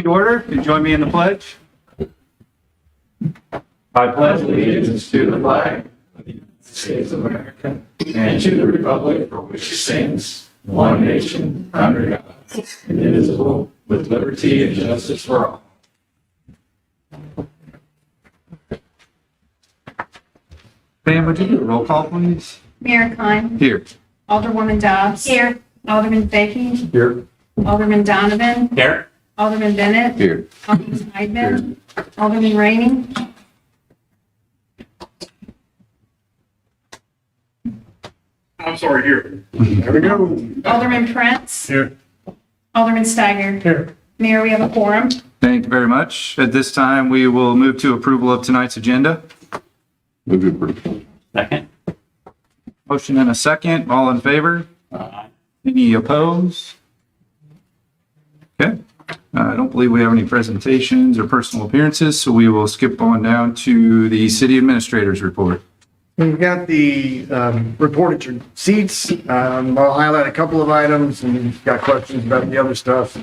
Order. Can you join me in the pledge? I pledge allegiance to the flag of the United States of America and to the republic for which it stands, one nation, under God, indivisible, with liberty and justice for all. Pam, would you do a roll call, please? Mayor Kine. Here. Alderwoman Dobbs. Here. Alderman Fahy. Here. Alderman Donovan. Here. Alderman Bennett. Here. Alderman Heidman. Alderman Rainey. I'm sorry, here. There we go. Alderman Prince. Here. Alderman Steiger. Here. Mayor, we have a quorum. Thank you very much. At this time, we will move to approval of tonight's agenda. Move to approve. Second. Motion and a second. All in favor? Any opposed? Okay. I don't believe we have any presentations or personal appearances, so we will skip on down to the city administrator's report. We've got the report at your seats. I'll highlight a couple of items, and if you've got questions about the other stuff,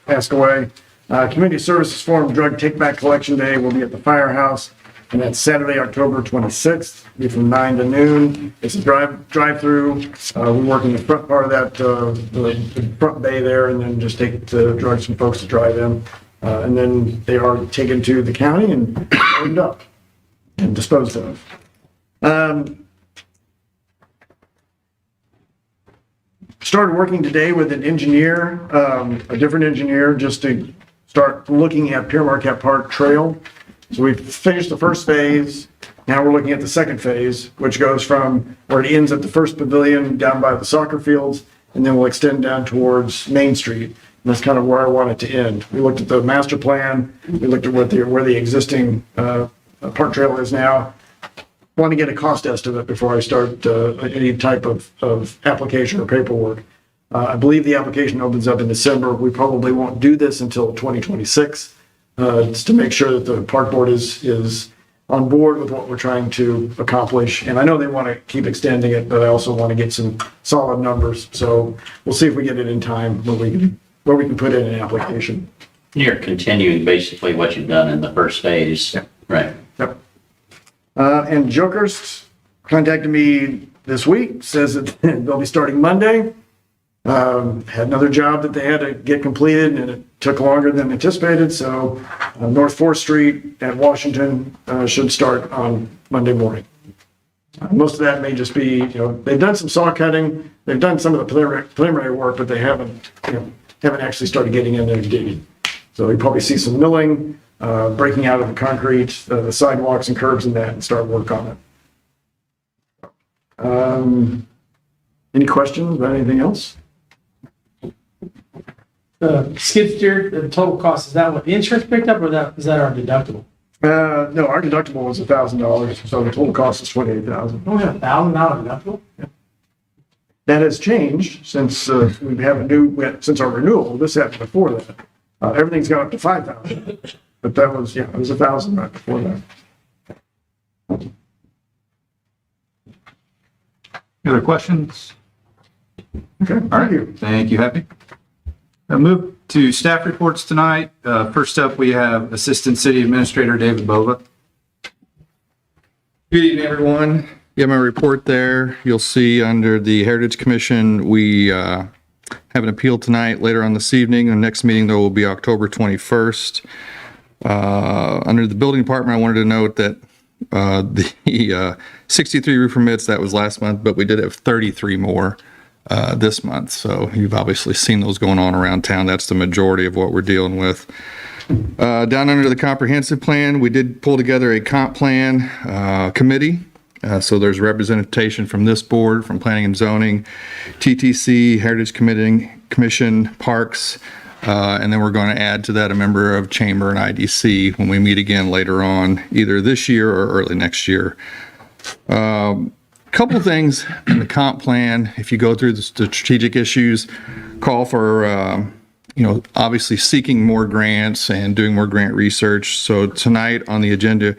ask away. Community Services Forum Drug Take Back Collection Day will be at the Firehouse, and that's Saturday, October 26th, be from 9 to noon. It's a drive-through. We work in the front part of that, the front bay there, and then just take the drugs from folks to drive in. And then they are taken to the county and opened up and disposed of. Started working today with an engineer, a different engineer, just to start looking at Pierre Marquette Park Trail. So we finished the first phase. Now we're looking at the second phase, which goes from where it ends at the first pavilion down by the soccer fields, and then we'll extend down towards Main Street. And that's kind of where I want it to end. We looked at the master plan. We looked at where the existing park trail is now. Want to get a cost estimate before I start any type of application or paperwork. I believe the application opens up in December. We probably won't do this until 2026. Just to make sure that the park board is on board with what we're trying to accomplish. And I know they want to keep extending it, but I also want to get some solid numbers. So we'll see if we get it in time where we can put in an application. You're continuing basically what you've done in the first phase. Yep. Right. Yep. And Jokers contacted me this week, says that they'll be starting Monday. Had another job that they had to get completed, and it took longer than anticipated. So North 4th Street at Washington should start on Monday morning. Most of that may just be, they've done some saw cutting, they've done some of the preliminary work, but they haven't actually started getting in there and digging. So you probably see some milling, breaking out of the concrete, the sidewalks and curbs and that, and start work on it. Any questions about anything else? Skid steer, the total cost, is that what the insurance picked up, or is that our deductible? No, our deductible was $1,000, so the total cost is $28,000. Oh, we have $1,000 deductible? That has changed since we have since our renewal. This happened before that. Everything's gone up to $5,000, but that was, it was $1,000 right before that. Any other questions? Okay, All thank right. you. Thank you, Happy. I'll move to staff reports tonight. First up, we have Assistant City Administrator David Bova. Good evening, everyone. You have my report there. You'll see under the Heritage Commission, we have an appeal tonight, later on this evening. The next meeting, though, will be October 21st. Under the building department, I wanted to note that the 63 roof permits, that was last month, but we did have 33 more this month. So you've obviously seen those going on around town. That's the majority of what we're dealing with. Down under the comprehensive plan, we did pull together a comp plan committee. So there's representation from this board, from Planning and Zoning, TTC, Heritage Commission, Parks, and then we're going to add to that a member of Chamber and IDC when we meet again later on, either this year or early next year. Couple of things in the comp plan, if you go through the strategic issues, call for, obviously seeking more grants and doing more grant research. So tonight on the agenda,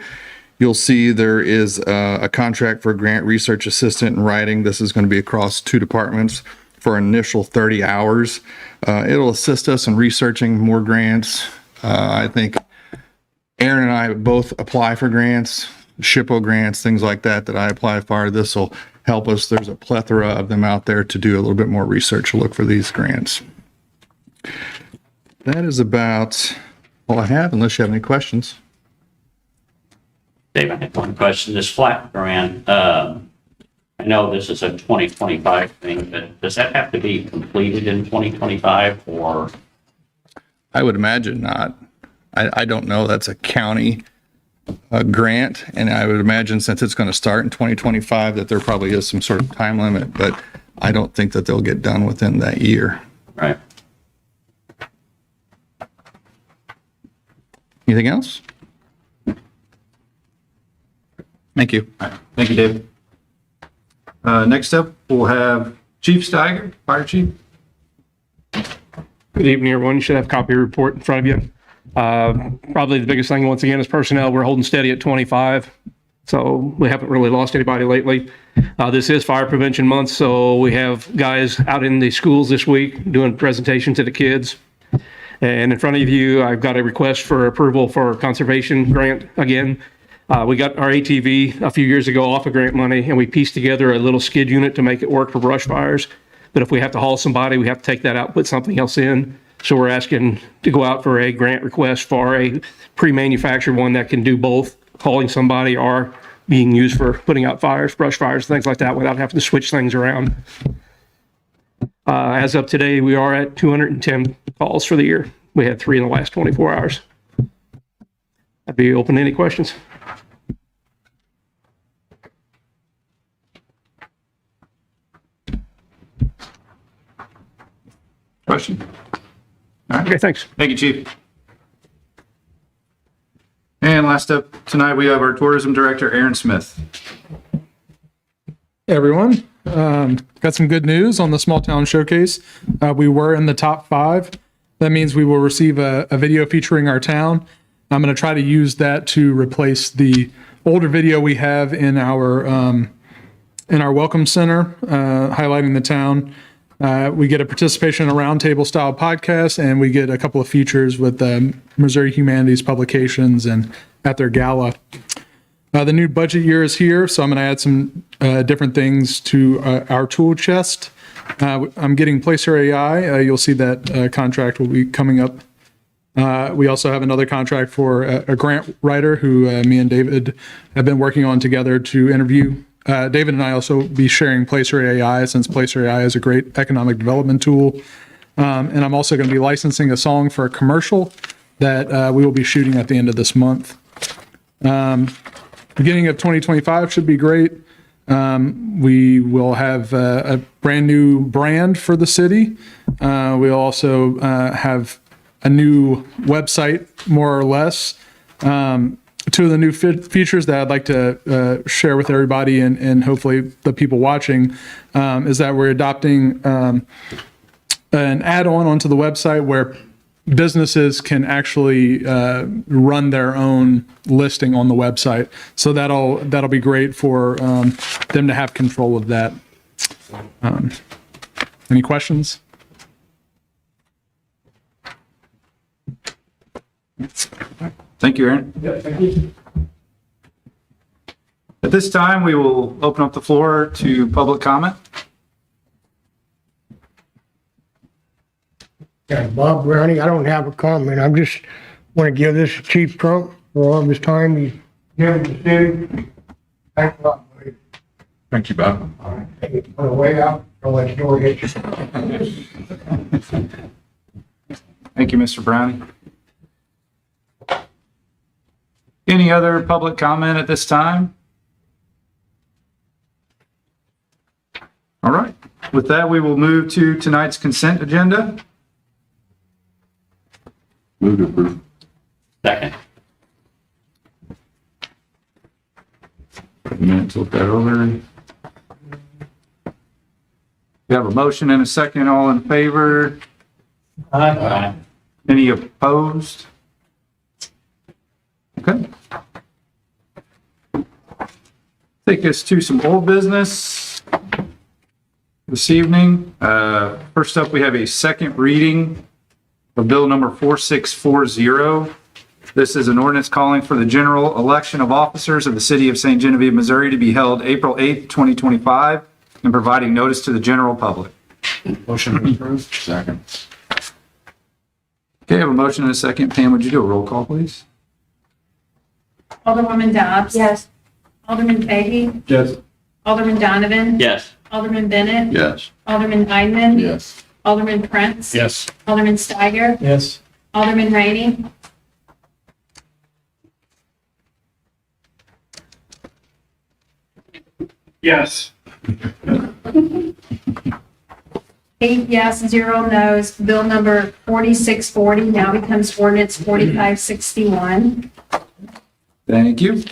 you'll see there is a contract for a grant research assistant in writing. This is going to be across 2 departments for an initial 30 hours. It'll assist us in researching more grants, I think Aaron and I both apply for grants, SHPO grants, things like that I apply for. This will help us. There's a plethora of them out there to do a little bit more research to look for these grants. That is about all I have, unless you have any questions. Dave, I have one question. This flat grant, I know this is a 2025 thing, but does that have to be completed in 2025 or? I would imagine not. I don't know. That's a county grant, and I would imagine since it's going to start in 2025 that there probably is some sort of time limit, but I don't think that they'll get done within that year. Right. Anything else? Thank you. All right. Thank you, David. Next up, we'll have Chief Steiger, Fire Chief. Good evening, everyone. You should have a copy of the report in front of you. Probably the biggest thing, once again, is personnel. We're holding steady at 25, so we haven't really lost anybody lately. This is Fire Prevention Month, so we have guys out in the schools this week doing presentations to the kids. And in front of you, I've got a request for approval for conservation grant again. We got our ATV a few years ago off of grant money, and we pieced together a little skid unit to make it work for brush fires. But if we have to haul somebody, we have to take that out, put something else in. So we're asking to go out for a grant request for a pre-manufactured one that can do both hauling somebody or being used for putting out fires, brush fires, things like that without having to switch things around. As of today, we are at 210 calls for the year. We had 3 in the last 24 hours. I'd be open to any questions. Question? All right. Okay, thanks. Thank you, Chief. And last up tonight, we have our Tourism Director, Aaron Smith. Hey everyone, got some good news on the Small Town Showcase. We were in the top 5. That means we will receive a video featuring our town. I'm going to try to use that to replace the older video we have in our welcome center, highlighting the town. We get a participation in a roundtable style podcast, and we get a couple of features with Missouri Humanities Publications and at their gala. The new budget year is here, so I'm going to add some different things to our tool chest. I'm getting Placer AI. You'll see that contract will be coming up. We also have another contract for a grant writer who me and David have been working on together to interview. David and I also be sharing Placer AI, since Placer AI is a great economic development tool. And I'm also going to be licensing a song for a commercial that we will be shooting at the end of this month. Beginning of 2025 should be great. We will have a brand new brand for the city. We'll also have a new website, more or less. 2 of the new features that I'd like to share with everybody and hopefully the people watching is that we're adopting an add-on onto the website where businesses can actually run their own listing on the website. So that'll be great for them to have control of that. Any questions? Thank you, Aaron. Yeah, thank you. At this time, we will open up the floor to public comment. Yeah, Bob Browning, I don't have a comment. I just want to give this to Chief Trump for all of his time he's given the city. Thanks a lot, buddy. Thank you, Bob. All right, take it on the way out, don't let the door hit you. Thank you, Mr. Browning. Any other public comment at this time? All right. With that, we will move to tonight's consent agenda. Move to approve. Second. Minutes look that over. We have a motion and a second. All in favor? Aye. Any opposed? Okay. Take us to some old business this evening. First up, we have a second reading of Bill number 4640. This is an ordinance calling for the general election of officers of the city of St. Genevieve, Missouri to be held April 8th, 2025, and providing notice to the general public. Motion approved. Second. Okay, I have a motion and a second. Pam, would you do a roll call, please? Alderwoman Dobbs. Yes. Alderman Fahey. Yes. Alderman Donovan. Yes. Alderman Bennett. Yes. Alderman Eidman. Yes. Alderman Prince. Yes. Alderman Steiger. Yes. Alderman Rainey. Yes. 8 yes, 0 no's. Bill number 4640 now becomes ordinance 4561. Thank you.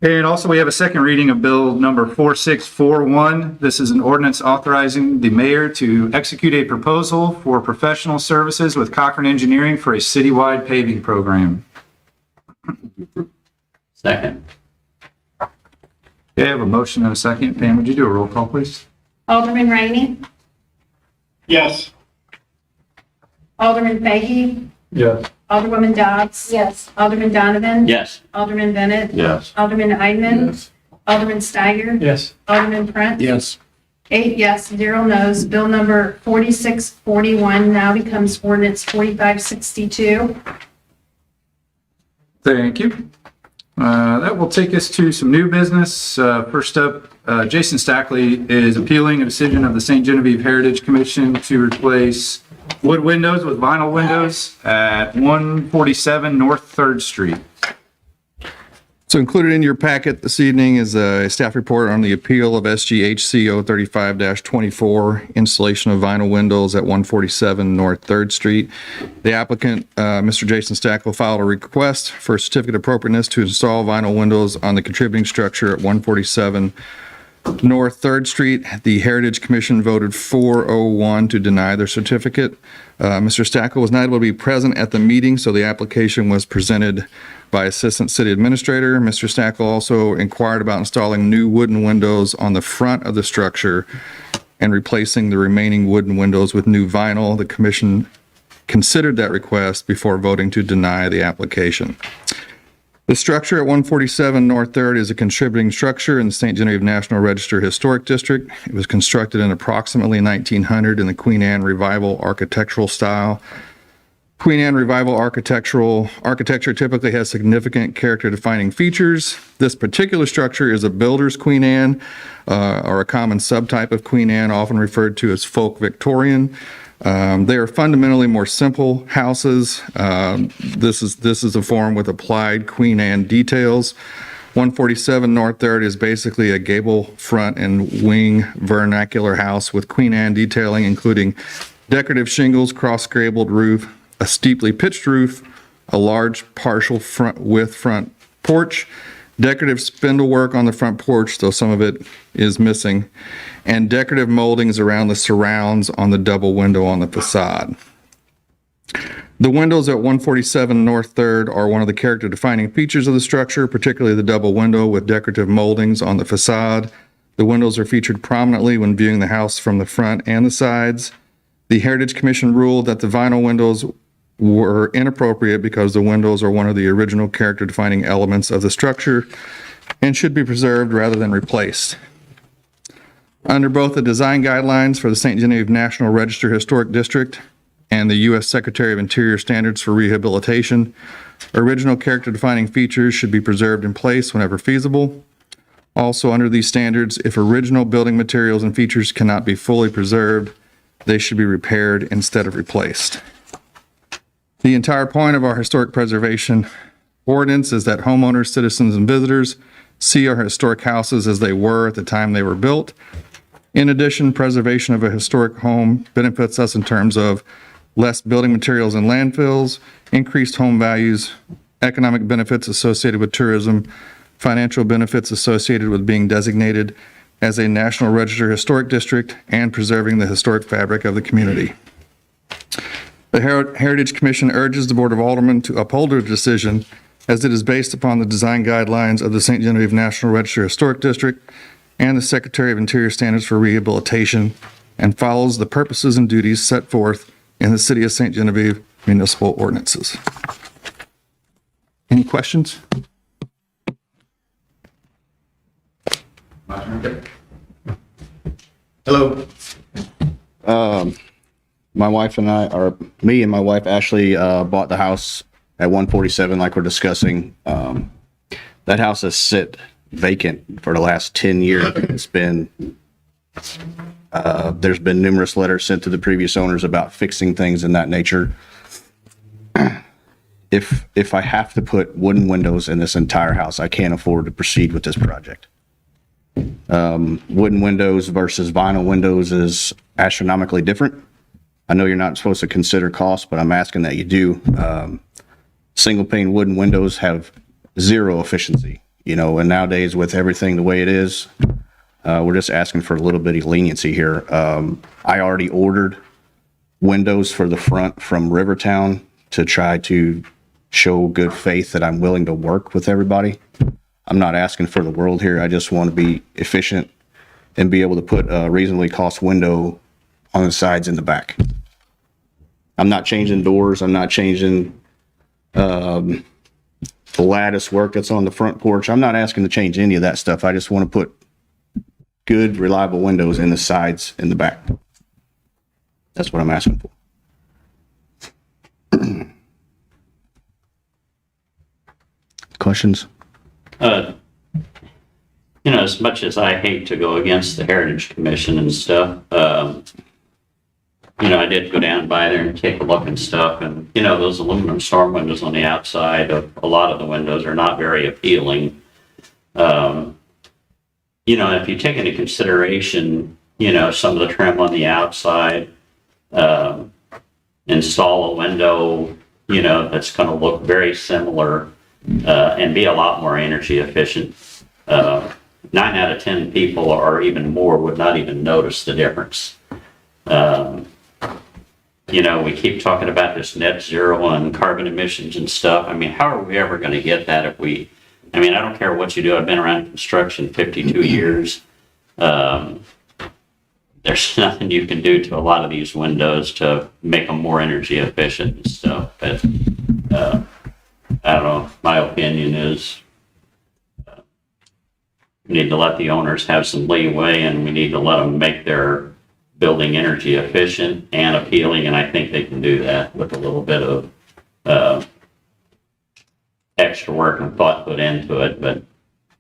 And also, we have a second reading of Bill number 4641. This is an ordinance authorizing the mayor to execute a proposal for professional services with Cochran Engineering for a citywide paving program. Second. Okay, I have a motion and a second. Pam, would you do a roll call, please? Alderman Rainey. Yes. Alderman Fahey. Yes. Alderwoman Dobbs. Yes. Alderman Donovan. Yes. Alderman Bennett. Yes. Alderman Eidman. Yes. Alderman Steiger. Yes. Alderman Prince. Yes. 8 yes, 0 no's. Bill number 4641 now becomes ordinance 4562. Thank you. That will take us to some new business. First up, Jason Stackle is appealing a decision of the St. Genevieve Heritage Commission to replace wood windows with vinyl windows at 147 North 3rd Street. So included in your packet this evening is a staff report on the appeal of SGHC 035-24, installation of vinyl windows at 147 North 3rd Street. The applicant, Mr. Jason Stackle, filed a request for a certificate of appropriateness to install vinyl windows on the contributing structure at 147 North 3rd Street. The Heritage Commission voted 401 to deny their certificate. Mr. Stackle was not able to be present at the meeting, so the application was presented by Assistant City Administrator. Mr. Stackle also inquired about installing new wooden windows on the front of the structure and replacing the remaining wooden windows with new vinyl. The commission considered that request before voting to deny the application. The structure at 147 North 3rd is a contributing structure in the St. Genevieve National Register Historic District. It was constructed in approximately 1900 in the Queen Anne Revival architectural style. Queen Anne Revival architecture typically has significant character-defining features. This particular structure is a builder's Queen Anne, or a common subtype of Queen Anne, often referred to as folk Victorian. They are fundamentally more simple houses. This is a form with applied Queen Anne details. 147 North 3rd is basically a gable front and wing vernacular house with Queen Anne detailing, including decorative shingles, cross-gabled roof, a steeply pitched roof, a large partial front porch, decorative spindle work on the front porch, though some of it is missing, and decorative moldings around the surrounds on the double window on the facade. The windows at 147 North 3rd are one of the character-defining features of the structure, particularly the double window with decorative moldings on the facade. The windows are featured prominently when viewing the house from the front and the sides. The Heritage Commission ruled that the vinyl windows were inappropriate because the windows are one of the original character-defining elements of the structure and should be preserved rather than replaced. Under both the design guidelines for the St. Genevieve National Register Historic District and the U.S. Secretary of Interior Standards for Rehabilitation, original character-defining features should be preserved in place whenever feasible. Also, under these standards, if original building materials and features cannot be fully preserved, they should be repaired instead of replaced. The entire point of our historic preservation ordinance is that homeowners, citizens, and visitors see our historic houses as they were at the time they were built. In addition, preservation of a historic home benefits us in terms of less building materials in landfills, increased home values, economic benefits associated with tourism, financial benefits associated with being designated as a National Register Historic District, and preserving the historic fabric of the community. The Heritage Commission urges the Board of Aldermen to uphold their decision as it is based upon the design guidelines of the St. Genevieve National Register Historic District and the Secretary of Interior Standards for Rehabilitation, and follows the purposes and duties set forth and the City of St. Genevieve municipal ordinances. Any questions? Hello. My wife and I, or me and my wife Ashley, bought the house at 147 like we're discussing. That house has sit vacant for the last 10 years. It's been, there's been numerous letters sent to the previous owners about fixing things in that nature. If I have to put wooden windows in this entire house, I can't afford to proceed with this project. Wooden windows versus vinyl windows is astronomically different. I know you're not supposed to consider cost, but I'm asking that you do. Single pane wooden windows have zero efficiency, you know, and nowadays with everything the way it is, we're just asking for a little bit of leniency here. I already ordered windows for the front from Rivertown to try to show good faith that I'm willing to work with everybody. I'm not asking for the world here. I just want to be efficient and be able to put a reasonably cost window on the sides and the back. I'm not changing doors. I'm not changing the lattice work that's on the front porch. I'm not asking to change any of that stuff. I just want to put good, reliable windows in the sides and the back. That's what I'm asking for. Questions? You know, as much as I hate to go against the Heritage Commission and stuff, you know, I did go down by there and take a look and stuff, and, you know, those aluminum storm windows on the outside of a lot of the windows are not very appealing. You know, if you take into consideration, you know, some of the trim on the outside, install a window, you know, that's going to look very similar and be a lot more energy efficient. 9 out of 10 people or even more would not even notice the difference. You know, we keep talking about this net zero and carbon emissions and stuff. I mean, how are we ever going to get that if we, I mean, I don't care what you do. I've been around construction 52 years. There's nothing you can do to a lot of these windows to make them more energy efficient and stuff. But I don't know. My opinion is we need to let the owners have some leeway, and we need to let them make their building energy efficient and appealing, and I think they can do that with a little bit of extra work and thought put into it. But,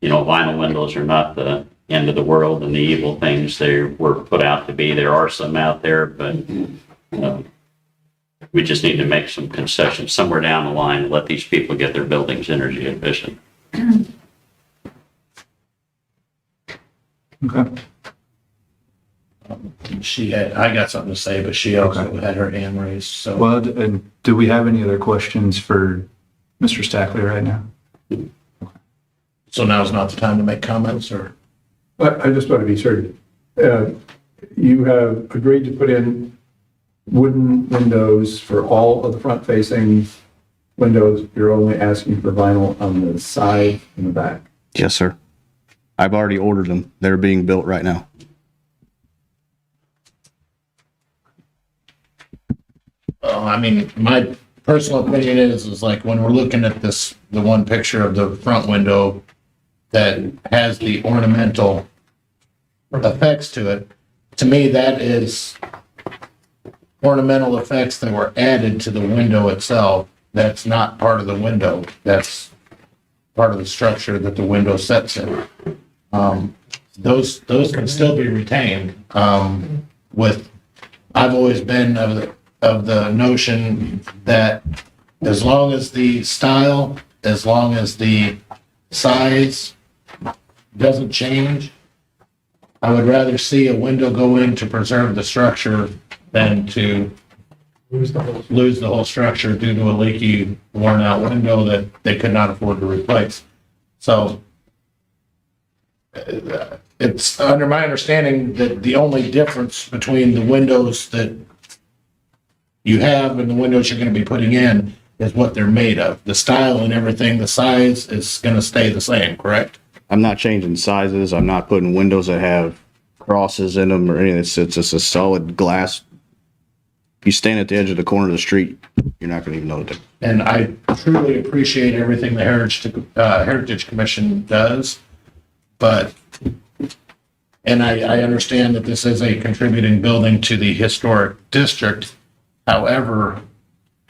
you know, vinyl windows are not the end of the world and the evil things they were put out to be. There are some out there, but we just need to make some concessions somewhere down the line and let these people get their buildings energy efficient. Okay. I got something to say, but she also had her hand raised, so. Well, and do we have any other questions for Mr. Stackle right now? So now's not the time to make comments, or? I just want to be certain. You have agreed to put in wooden windows for all of the front-facing windows. You're only asking for vinyl on the side and the back. Yes, sir. I've already ordered them. They're being built right now. I mean, my personal opinion is like when we're looking at this, the one picture of the front window that has the ornamental effects to it, to me, that is ornamental effects that were added to the window itself. That's not part of the window. That's part of the structure that the window sets in. Those can still be retained. I've always been of the notion that as long as the style, as long as the size doesn't change, I would rather see a window go in to preserve the structure than to lose the whole structure due to a leaky, worn out window that they could not afford to replace. So it's under my understanding that the only difference between the windows that you have and the windows you're going to be putting in is what they're made of. The style and everything, the size is going to stay the same, correct? I'm not changing sizes. I'm not putting windows that have crosses in them or anything. It's just a solid glass you stand at the edge of the corner of the street, you're not going to even know the difference. And I truly appreciate everything the Heritage Commission does, but, and I understand that this is a contributing building to the historic district. However,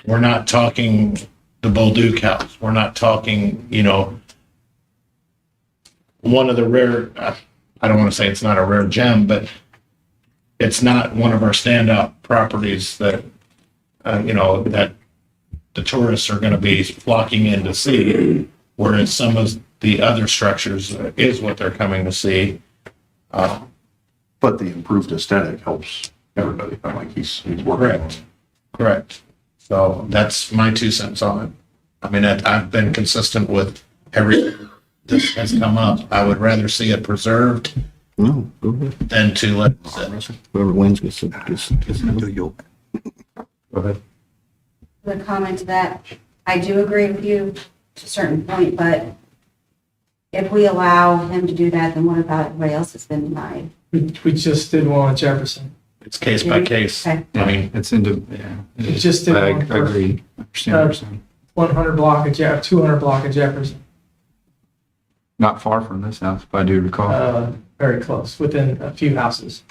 we're not talking the Bolduc House. We're not talking, you know, one of the rare, I don't want to say it's not a rare gem, but it's not one of our standout properties that, you know, that the tourists are going to be flocking in to see, whereas some of the other structures is what they're coming to see. But the improved aesthetic helps everybody. I like he's working on Correct. it. Correct. So that's my 2 cents on it. I mean, I've been consistent with everything that has come up. I would rather see it preserved No, go ahead. than to let it sit. Whoever wins gets Go ahead. The comment to that, I do agree with you to a certain point, but if we allow him to do that, then what about everybody else that's been denied? We just did one on Jefferson. It's case by case. I Okay. mean, It's into, yeah. It just did I one for- agree. I understand what you're saying. 100 block of 200 block of Jefferson. Not far from this house, if I do recall. Very close, within a few houses.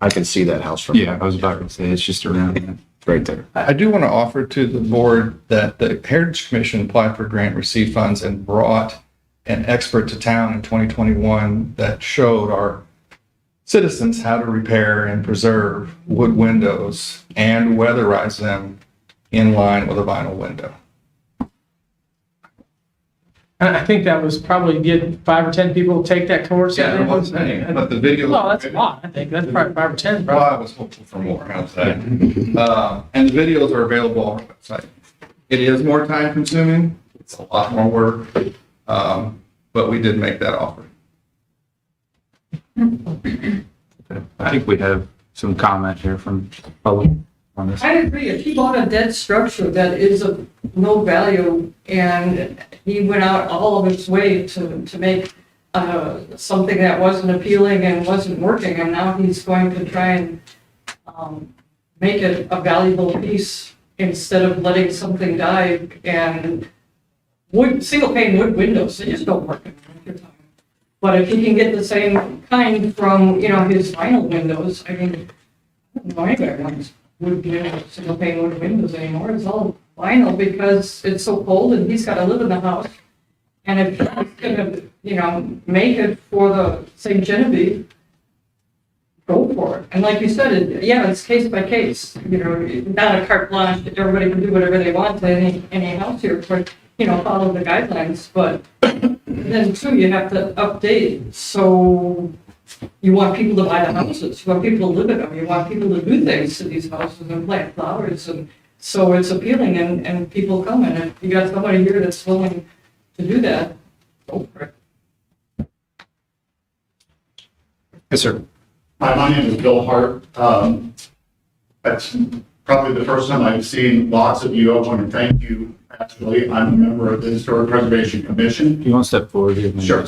I can see that house from. Yeah, I was about to say, it's just around that. Right there. I do want to offer to the board that the Heritage Commission applied for grant, received funds, and brought an expert to town in 2021 that showed our citizens how to repair and preserve wood windows and weatherize them in line with a vinyl window. And I think that was probably get 5 or 10 people to take that course. Yeah, it was many, but the video. Well, that's a lot, I think. That's probably 5 or 10. Well, I was hopeful for more, how's that? And the videos are available on our website. It is more time consuming, it's a lot more work, but we did make that offer. I think we have some comment here from public on this. I agree. If he bought a dead structure that is of no value and he went out all of his way to make something that wasn't appealing and wasn't working, and now he's going to try and make it a valuable piece instead of letting something die. And single pane wood windows, they just don't work in the wintertime. But if he can get the same kind from, you know, his vinyl windows, I mean, I don't know anybody wants wood, single pane wood windows anymore. It's all vinyl because it's so cold and he's got to live in the house. And if he's gonna, you know, make it for the St. Genevieve, go for it. And like you said, it's case by case, you know, not a carte blanche, that everybody can do whatever they want to any house here, but, you know, follow the guidelines. But then too, you have to update. So you want people to buy the houses, you want people to live in them, you want people to do things to these houses and plant flowers. And so it's appealing and people come. And if you got somebody here that's willing to do that, go for it. Yes, sir. Hi, my name is Bill Hart. That's probably the first time I've seen lots of you. I want to thank you. Actually, I'm a member of the Historic Preservation Commission. You want to step forward here? Sure.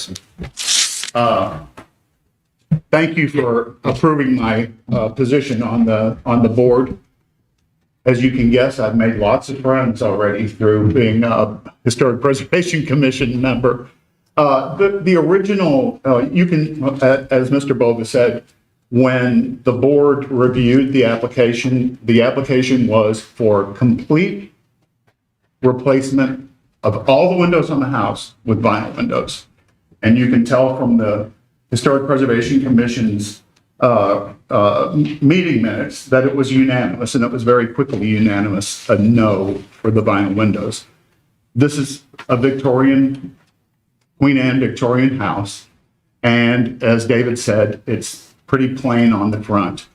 Thank you for approving my position on the board. As you can guess, I've made lots of friends already through being a Historic Preservation Commission member. The original, you can, as Mr. Boga said, when the board reviewed the application was for complete replacement of all the windows on the house with vinyl windows. And you can tell from the Historic Preservation Commission's meeting minutes that it was unanimous, and it was very quickly unanimous, a no for the vinyl windows. This is a Victorian, Queen Anne Victorian house, and as David said, it's pretty plain on the front.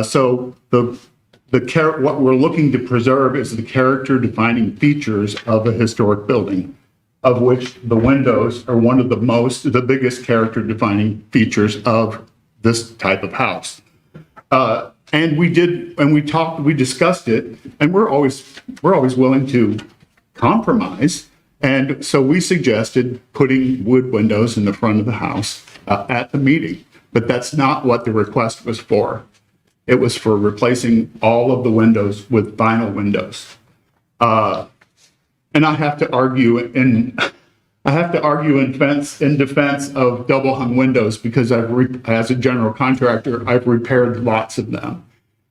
So what we're looking to preserve is the character defining features of a historic building, of which the windows are one of the biggest character defining features of this type of house. And we discussed it, and we're always willing to compromise. And so we suggested putting wood windows in the front of the house at the meeting, but that's not what the request was for. It was for replacing all of the windows with vinyl windows. And I have to argue in defense of double hung windows because as a general contractor, I've repaired lots of them.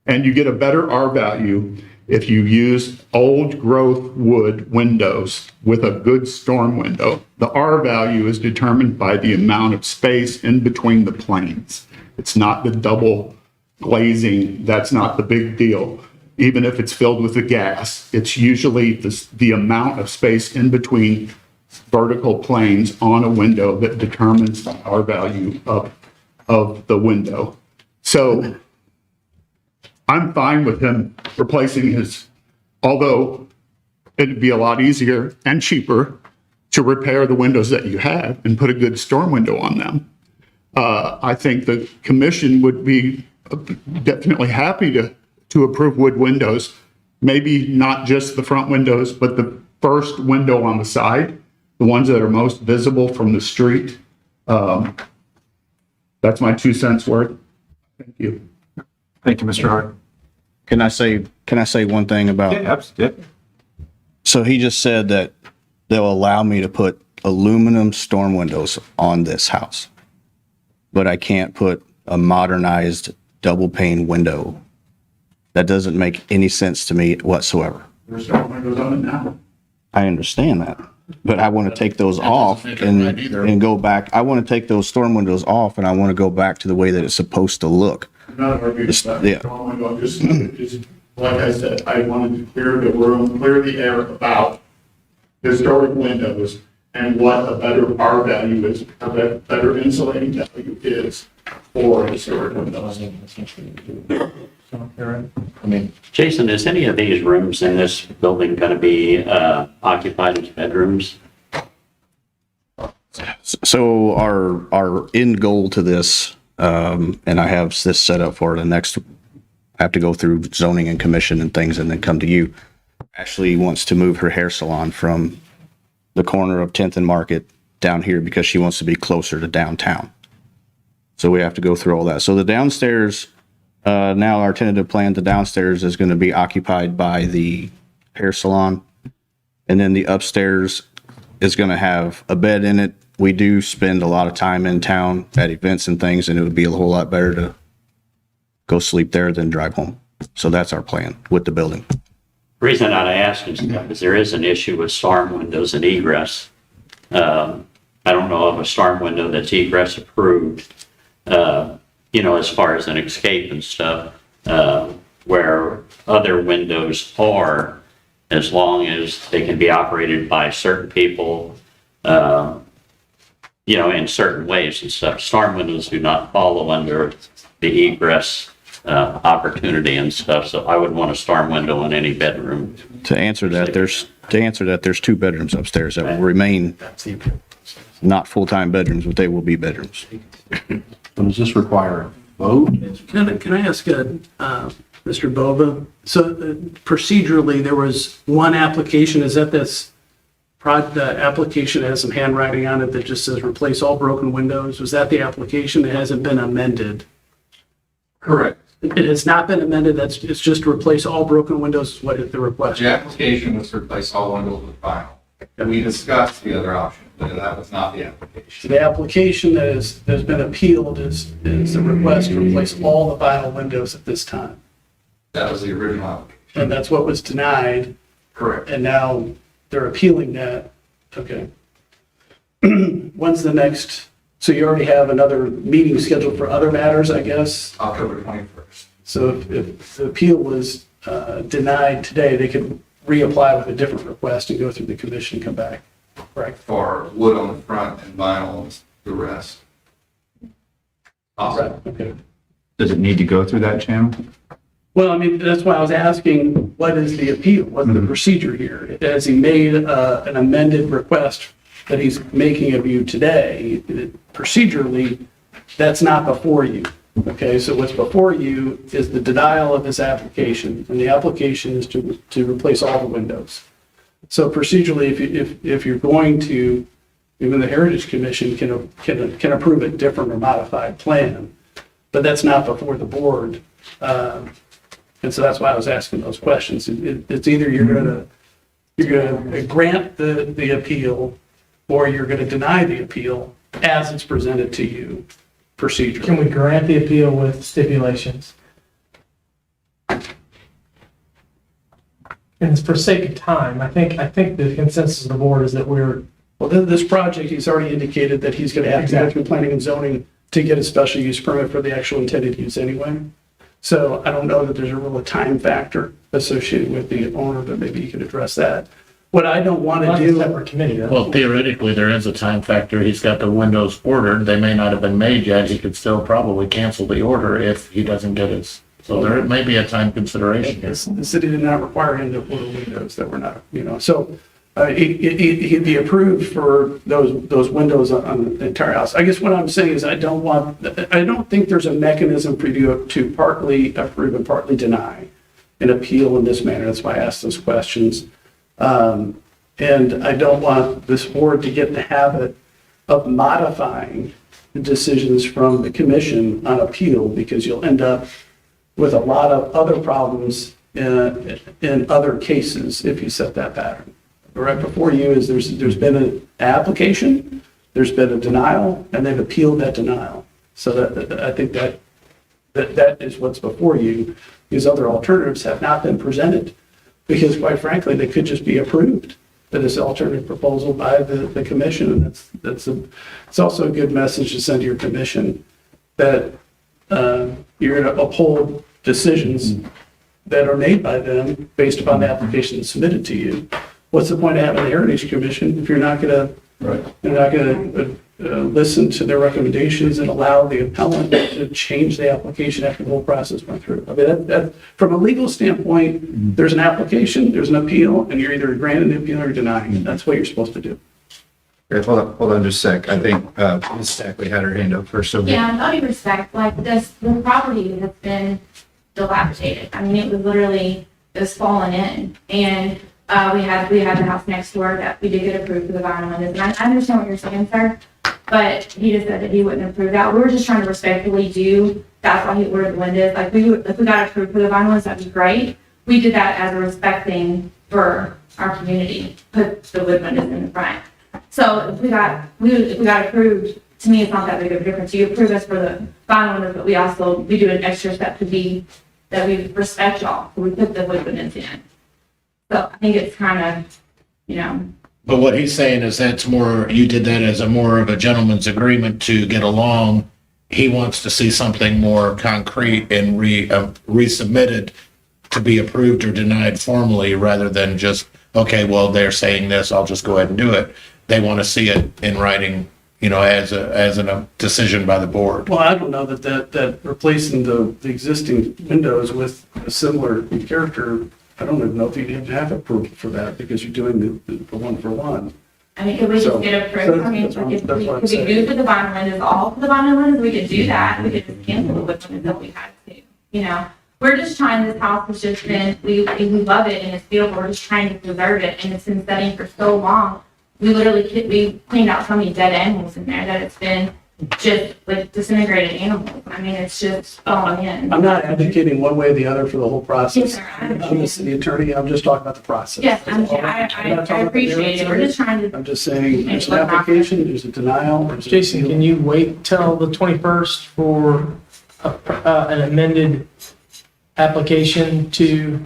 And you get a better R value if you use old growth wood windows with a good storm window. The R value is determined by the amount of space in between the planes. It's not the double glazing. That's not the big deal. Even if it's filled with the gas, it's usually the amount of space in between vertical planes on a window that determines the R value of the window. So I'm fine with him replacing although it'd be a lot easier and cheaper to repair the windows that you have and put a good storm window on them. I think the commission would be definitely happy to approve wood windows, maybe not just the front windows, but the first window on the side, the ones that are most visible from the street. That's my 2 cents worth. Thank you. Thank you, Mr. Hart. Can I say one thing about? Yeah, absolutely. So he just said that they'll allow me to put aluminum storm windows on this house, but I can't put a modernized double pane window. That doesn't make any sense to me whatsoever. There's storm windows on it now. I understand that, but I want to take those off make it right either. and go back. I want to take those storm windows off and I want to go back to the way that it's supposed to look. Not arguing about Yeah. storm window, just like I said, I wanted to clear the room, clear the air about historic windows and what a better R value is, a better insulating value is for historic windows. I mean, Jason, is any of these rooms in this building going to be occupied as bedrooms? So our end goal to this, and I have this set up for the next, I have to go through zoning and commission and things and then come to you. Ashley wants to move her hair salon from the corner of 10th and Market down here because she wants to be closer to downtown. So we have to go through all that. So the downstairs, now our tentative plan, the downstairs is going to be occupied by the hair salon. And then the upstairs is going to have a bed in it. We do spend a lot of time in town at events and things, and it would be a whole lot better to go sleep there than drive home. So that's our plan with the building. The reason I ask is because there is an issue with storm windows and egress. I don't know of a storm window that's egress approved, as far as an escape and stuff, where other windows are, as long as they can be operated by certain people, in certain ways and stuff. Storm windows do not follow under the egress opportunity and stuff, so I would want a storm window in any bedroom. To answer that, there's 2 bedrooms upstairs that will remain not full-time bedrooms, but they will be bedrooms. Does this require a vote? Can I ask, Mr. Bova? So procedurally, there was one application, is that the application that has some handwriting on it that just says replace all broken windows? Was that the application that hasn't been amended? Correct. It has not been amended, it's just to replace all broken windows, is what is the request? The application was to replace all windows with vinyl. We discussed the other option, but that was not the So application. the application that's been appealed is the request to replace all the vinyl windows at this time. That was the original application. And that's what was denied, Correct. and now they're appealing that. Okay. When's the next, so you already have another meeting scheduled for other matters, I guess? October 21st. So if the appeal was denied today, they could reapply with a different request and go through the commission and come back, correct? For wood on the front and vinyl on the rest. Right, okay. Does it need to go through that channel? Well, I mean, that's why I was asking, what is the appeal? What's the procedure here? Has he made an amended request that he's making of you today? Procedurally, that's not before you. Okay, so what's before you is the denial of his application, and the application is to replace all the windows. So procedurally, if you're going to, even the Heritage Commission can approve a different or modified plan, but that's not before the board. And so that's why I was asking those questions. It's either you're gonna grant the appeal, or you're gonna deny the appeal as it's presented to you procedurally. Can we grant the appeal with stipulations? And for sake of time, I think the consensus of the board is that we're. Well, this project, he's already indicated that he's gonna have to go through planning and zoning to get a special use permit for the actual intended use anyway. So I don't know that there's a real time factor associated with the owner, but maybe you could address that. What I don't want to do. Separate committee, though. Well, theoretically, there is a time factor. He's got the windows ordered. They may not have been made yet. He could still probably cancel the order if he doesn't get his. So there may be a time consideration here. The city did not require him to order windows that were not, so he'd be approved for those windows on the entire house. I guess what I'm saying is I don't think there's a mechanism for you to partly approve and partly deny an appeal in this manner. That's why I asked those questions. And I don't want this board to get the habit of modifying the decisions from the commission on appeal, because you'll end up with a lot of other problems in other cases if you set that pattern. Right before you is there's been an application, there's been a denial, and they've appealed that denial. So that I think that is what's before you. These other alternatives have not been presented, because quite frankly, they could just be approved for this alternative proposal by the commission. And it's also a good message to send to your commission that you're going to uphold decisions that are made by them based upon the application that's submitted to you. What's the point of having the Heritage Commission if you're not going to listen to their recommendations and allow the appellant to change the application after the whole process went through? I mean, that from a legal standpoint, there's an application, there's an appeal, and you're either granting the appeal or denying it. That's what you're supposed to do. Okay, hold on just a sec. I think Ms. Stackley had her hand up first. So Yeah, in all due respect, like the property has been dilapidated. I mean, it was literally just fallen in. And we had the house next door that we did get approved for the vinyl windows. And I understand what you're saying, sir, but he just said that he wouldn't approve that. We were just trying to respectfully do, that's why he ordered the windows. Like if we got approved for the vinyl ones, that'd be great. We did that as a respect thing for our community, put the wood windows in the front. So if we got approved, to me, it's not that big of a difference. You approve us for the vinyl windows, but we do an extra step to be that we respect y'all. So we put the wood windows in. So I think it's kind of, But what he's saying is that's more, you did that as more of a gentleman's agreement to get along. He wants to see something more concrete and resubmitted to be approved or denied formally, rather than just, okay, well, they're saying this, I'll just go ahead and do it. They want to see it in writing, as a decision by the board. Well, I don't know that replacing the existing windows with a similar character, I don't even know if you'd have approval for that, because you're doing the one for one. I mean, could we just get approved? I mean, if we do for the vinyl windows, all for the vinyl windows, we could do that. We could just cancel the wood windows if we had to, We're just trying, this house has just been, we love it and it's beautiful. We're just trying to preserve it, and it's been sitting for so long. We cleaned out so many dead animals in there that it's been just like disintegrated animals. I mean, it's just falling in. I'm not advocating one way or the other for the whole process. Yes, sir. I'm the city attorney, I'm just talking about the process. Yes, I appreciate it. We're just trying to. I'm just saying, there's an application, there's a denial. there's an Jason, appeal. can you wait till the 21st for an amended application to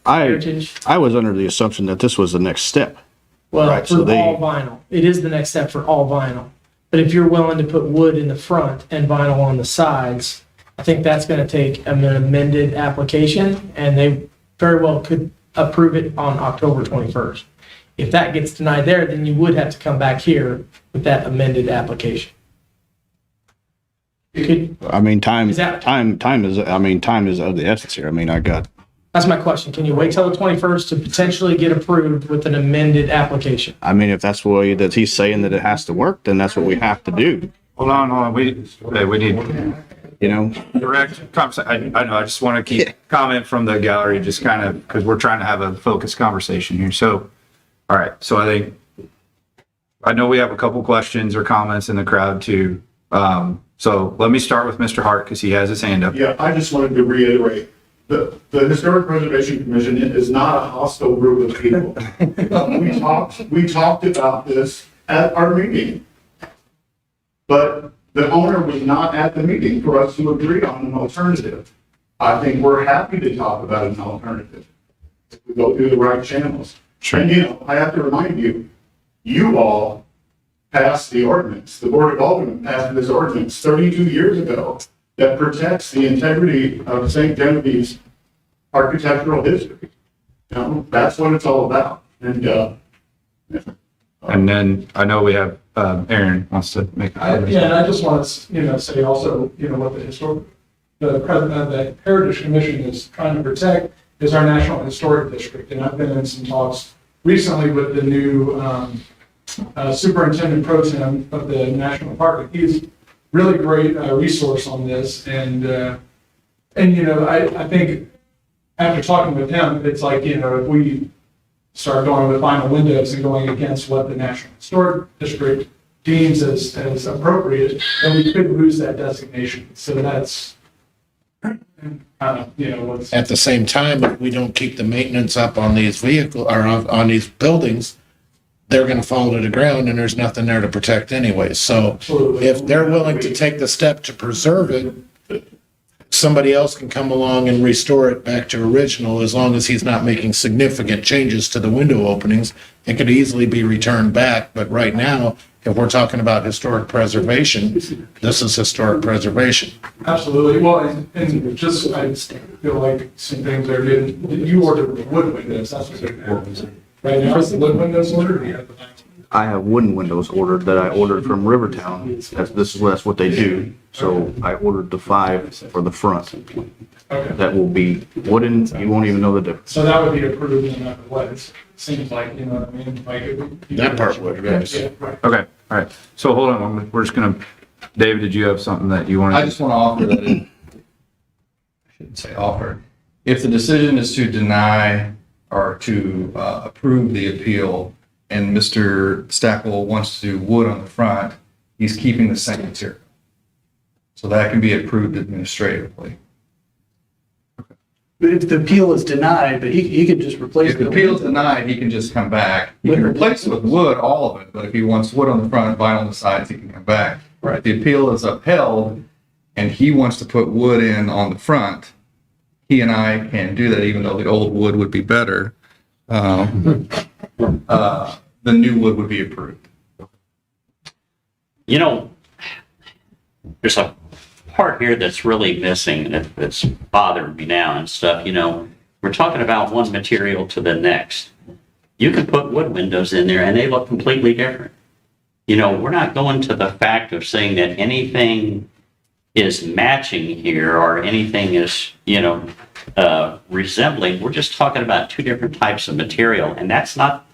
Heritage? I was under the assumption that this was the next step. Well, Right, for so they- all vinyl. It is the next step for all vinyl. But if you're willing to put wood in the front and vinyl on the sides, I think that's going to take an amended application, and they very well could approve it on October 21st. If that gets denied there, then you would have to come back here with that amended application. You could, I mean, time is that- time is of the essence here. I mean, that's my question. Can you wait till the 21st to potentially get approved with an amended application? I mean, if that's the way that he's saying that it has to work, then that's what we have to do. hold on. We need direct conversation. I know. I just want to keep comment from the gallery, just kind of because we're trying to have a focused conversation here. So, all right. So I know we have a couple questions or comments in the crowd too. So let me start with Mr. Hart because he has his hand up. Yeah, I just wanted to reiterate, the Historic Preservation Commission is not a hostile group of people. We talked about this at our meeting. But the owner was not at the meeting for us to agree on an alternative. I think we're happy to talk about an alternative. If we go through the right channels. Sure. And I have to remind you, you all passed the ordinance. The Board of Aldermen passed this ordinance 32 years ago that protects the integrity of St. Genevieve's architectural history. That's what it's all about. And then I know we have, Aaron wants to make a comment. Yeah, and I just want to, say also, what the Heritage Commission is trying to protect is our National Historic District. And I've been in some talks recently with the new Superintendent Pro Tem of the National Park. He's really great resource on this. And I think after talking with him, it's like, if we start going with vinyl windows and going against what the National Historic District deems as appropriate, then we could lose that designation. So that's what's. At the same time, if we don't keep the maintenance up on these vehicles or on these buildings, they're gonna fall to the ground and there's nothing there to protect anyway. So if they're willing to take the step to preserve it, somebody else can come along and restore it back to original as long as he's not making significant changes to the window openings. It could easily be returned back, but right now, if we're talking about historic preservation, this is historic preservation. Absolutely. Well, and just, I feel like some things are getting, you ordered wood windows, that's what they're. Right now, is the wood windows ordered? Yeah. I have wooden windows ordered that I ordered from Rivertown. That's what they do. So I ordered the 5 for the front. Okay. That will be wooden. You won't even know the difference. So that would be approved in that way. It seems like, you know what I mean? Like it would. That part would, yes. Yeah, right. Okay, all right. So hold on, we're just gonna, David, did you have something that you wanted? I just want to offer that, I shouldn't say offer. If the decision is to deny or to approve the appeal and Mr. Stackle wants to do wood on the front, he's keeping the same material. So that can be approved administratively. But if the appeal is denied, but he could just replace. If the appeal is denied, he can just come back. He can replace it with wood, all of it, but if he wants wood on the front and vinyl on the sides, he can come back. Right. If the appeal is upheld and he wants to put wood in on the front, he and I can do that, even though the old wood would be better. The new wood would be approved. There's a part here that's really missing that's bothering me now and stuff. We're talking about one material to the next. You can put wood windows in there and they look completely different. We're not going to the fact of saying that anything is matching here or anything is, resembling. We're just talking about two different types of material, and that's not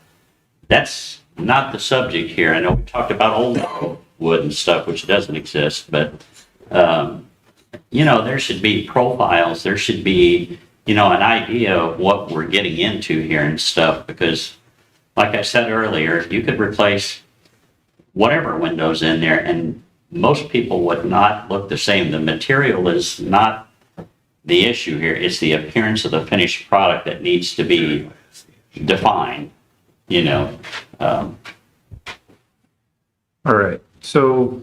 the subject here. I know we talked about old wood and stuff, which doesn't exist, but there should be profiles. There should be, an idea of what we're getting into here and stuff, because like I said earlier, you could replace whatever windows in there and most people would not look the same. The material is not the issue here. It's the appearance of the finished product that needs to be defined, All right, so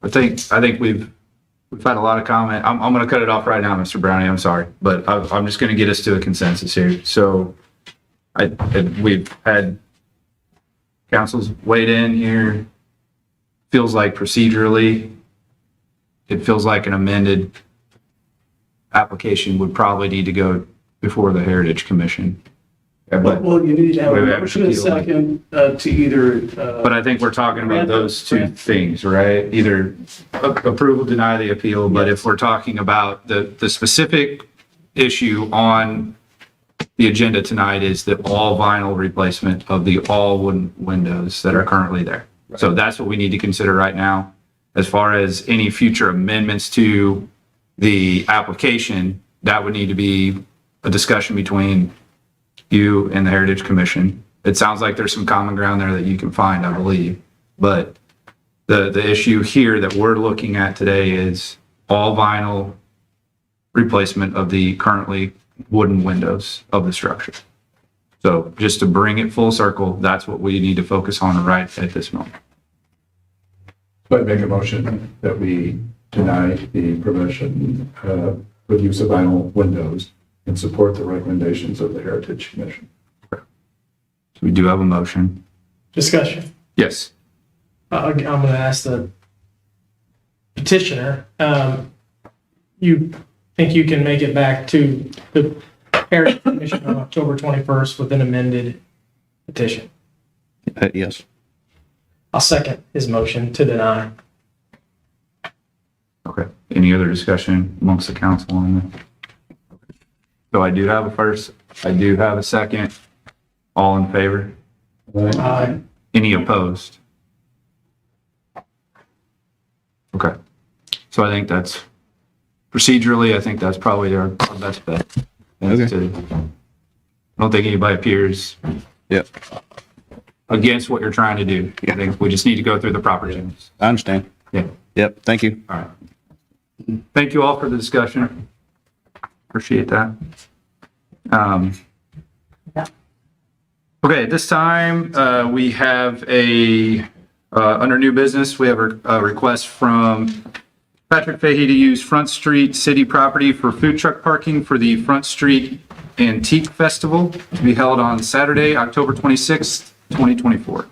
I think we've had a lot of comment. I'm going to cut it off right now, Mr. Brownie. I'm sorry, but I'm just going to get us to a consensus here. So we've had councils weighed in here. Feels like procedurally, it feels like an amended application would probably need to go before the Heritage Commission. But Well, you need to have we a have motion and a appeal. second to either. But I think we're talking about those two things, right? Either approval, deny the appeal, but if we're talking about the specific issue on the agenda tonight is the all vinyl replacement of the all wooden windows that are currently there. So that's what we need to consider right now. As far as any future amendments to the application, that would need to be a discussion between you and the Heritage Commission. It sounds like there's some common ground there that you can find, I believe. But The issue here that we're looking at today is all vinyl replacement of the currently wooden windows of the structure. So just to bring it full circle, that's what we need to focus on right at this moment. So I make a motion that we deny the permission for the use of vinyl windows and support the recommendations of the Heritage Commission. So we do have a motion. Discussion. Yes. I'm going to ask the petitioner, you think you can make it back to the Heritage Commission on October 21st with an amended petition? Yes. I'll second his motion to deny. Okay. Any other discussion amongst the council on that? So I do have a first, I do have a second. All in favor? Aye. Any opposed? Okay. So I think that's procedurally, I think that's probably our best bet. Okay. I don't think anybody appears Yep. against what you're trying to do. I think we just need to go through the proper channels. I understand. Yeah. Yep. Thank you. All right. Thank you all for the discussion. Appreciate that. Okay, at this time, we have under new business, we have a request from Patrick Fahey to use Front Street city property for food truck parking for the Front Street Antique Festival to be held on Saturday, October 26th, 2024.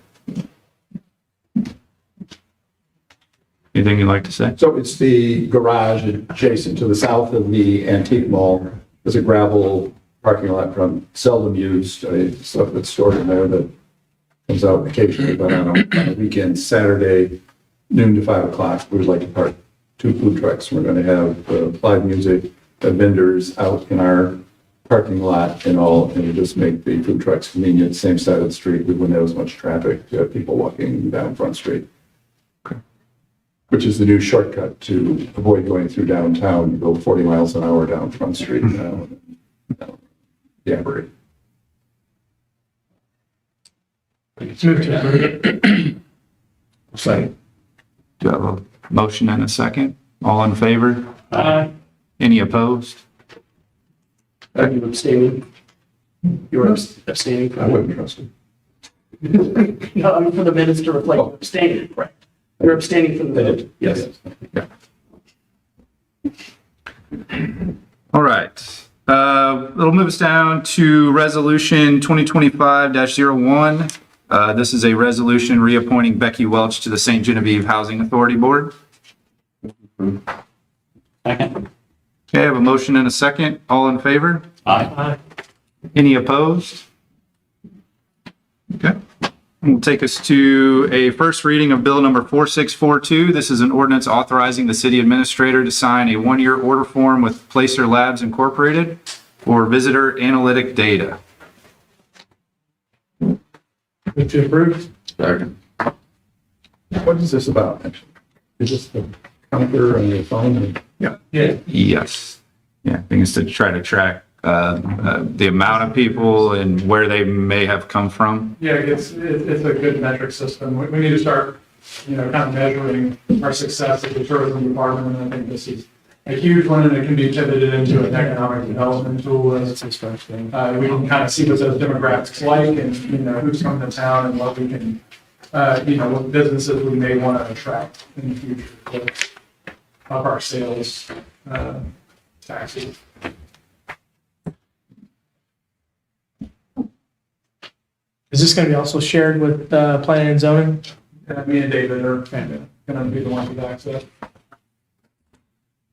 Anything you'd like to say? So it's the garage adjacent to the south of the antique mall. There's a gravel parking lot from seldom used, stuff that's stored in there that comes out occasionally, but on a weekend, Saturday, noon to 5 o'clock, we would like to park 2 food trucks. We're going to have live music, vendors out in our parking lot and all, and just make the food trucks convenient, same side of the street. We wouldn't have as much traffic, people walking down Front Street. Which is the new shortcut to avoid going through downtown. You go 40 miles an hour down Front Street now. Yeah, great. Move to approve. Second. Do you have a motion and a second? All in favor? Aye. Any opposed? Are you abstaining? You were abstaining? I wouldn't trust it. No, I mean, for the minutes to reflect you're abstaining, correct? You're abstaining from the minute, yes. All right. It'll move us down to Resolution 2025-01. This is a resolution reappointing Becky Welch to the St. Genevieve Housing Authority Board. Second. Okay, I have a motion and a second. All in favor? Aye. Any opposed? Okay. We'll take us to a first reading of Bill number 4642. This is an ordinance authorizing the city administrator to sign a 1-year order form with Placer Labs Incorporated for visitor analytic data. Move to approve. What is this about, actually? Is this the counter on your phone? Yeah. Yes. Yeah, I think it's to try to track the amount of people and where they may have come from. Yeah, it's a good metric system. We need to start, kind of measuring our success as a tourism department, and I think this is a huge one, and it can be pivoted into an economic development tool. We can kind of see what those demographics like, and, who's coming to town and what we can, what businesses we may want to attract in the future to up our sales taxes. Is this going to be also shared with planning and zoning? Me and David are going to be the ones with access.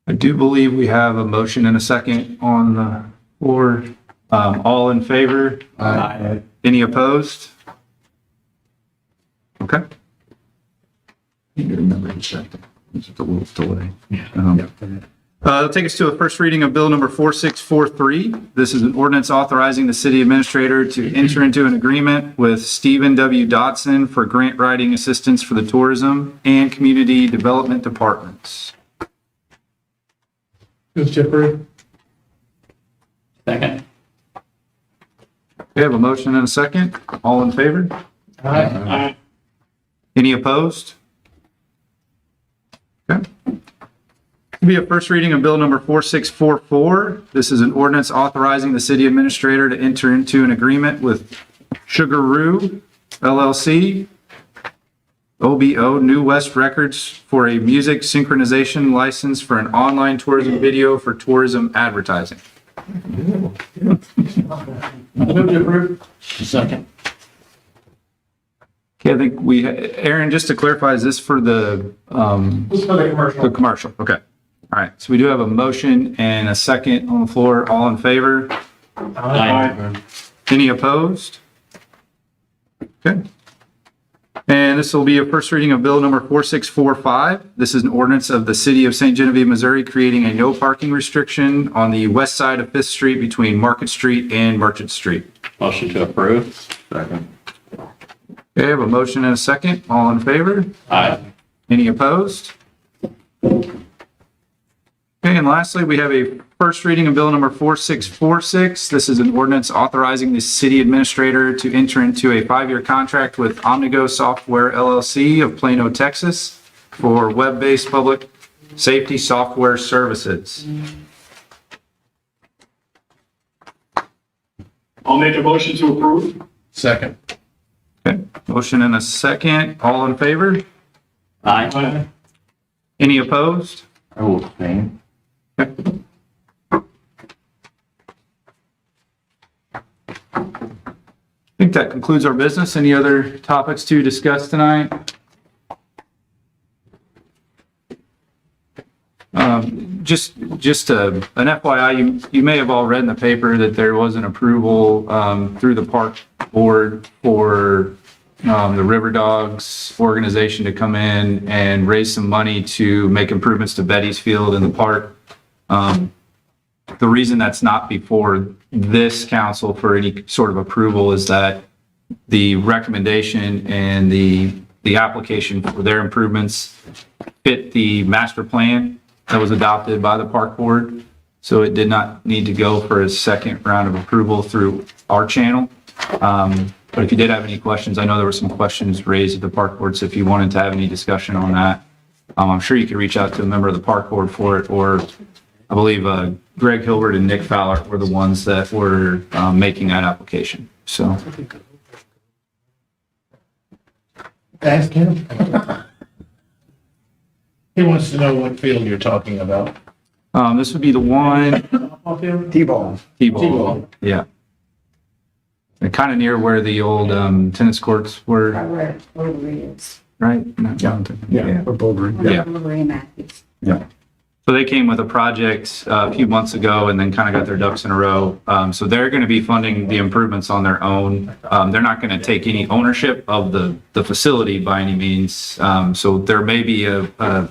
I do believe we have a motion and a second on the floor. All in favor? Aye. Any opposed? Okay. You can remember in a second. It's just a little delay. It'll take us to a first reading of Bill number 4643. This is an ordinance authorizing the city administrator to enter into an agreement with Stephen W. Dotson for grant writing assistance for the tourism and community development departments. Move to approve. Second. We have a motion and a second. All in favor? Aye. Any opposed? Be a first reading of bill number 4644. This is an ordinance authorizing the city administrator to enter into an agreement with Sugaroo LLC, OBO New West Records for a music synchronization license for an online tourism video for tourism advertising. Move to approve. Second. Okay, I think Aaron, just to clarify, is this for the, This is for the commercial. the commercial? Okay. All right. So we do have a motion and a second on the floor. All in favor? Aye. Any opposed? Okay. And this will be a first reading of bill number 4645. This is an ordinance of the city of St. Genevieve, Missouri, creating a no parking restriction on the west side of Fifth Street between Market Street and Merchant Street. Motion to approve. Second. Okay, I have a motion and a second. All in favor? Aye. Any opposed? Okay, and lastly, we have a first reading of bill number 4646. This is an ordinance authorizing the city administrator to enter into a 5-year contract with Omnigo Software LLC of Plano, Texas for web-based public safety software services. I'll make a motion to approve. Second. Okay, motion and a second. All in favor? Aye. Any opposed? I will abstain. I think that concludes our business. Any other topics to discuss tonight? Just an FYI, you may have all read in the paper that there was an approval through the park board for the River Dogs organization to come in and raise some money to make improvements to Betty's Field in the park. The reason that's not before this council for any sort of approval is that the recommendation and the application for their improvements fit the master plan that was adopted by the park board. So it did not need to go for a second round of approval through our channel. But if you did have any questions, I know there were some questions raised at the park board. So if you wanted to have any discussion on that, I'm sure you could reach out to a member of the park board for it, or I believe Greg Hilbert and Nick Fowler were the ones that were making that application. So. Ask him. He wants to know what field you're talking about. This would be the one. T-ball. T-ball. Yeah. Kind of near where the old tennis courts were. Where Bovary is. Right? Yeah. Or Bovary. Yeah. Bovary and Matthews. Yeah. So they came with a project a few months ago and then kind of got their ducks in a row. So they're going to be funding the improvements on their own. They're not going to take any ownership of the facility by any means. So there may be an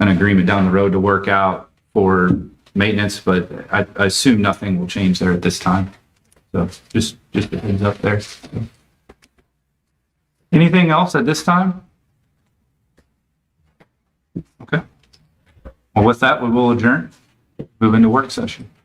agreement down the road to work out for maintenance, but I assume nothing will change there at this time. So just a heads up there. Anything else at this time? Okay. Well, with that, we will adjourn, move into work session.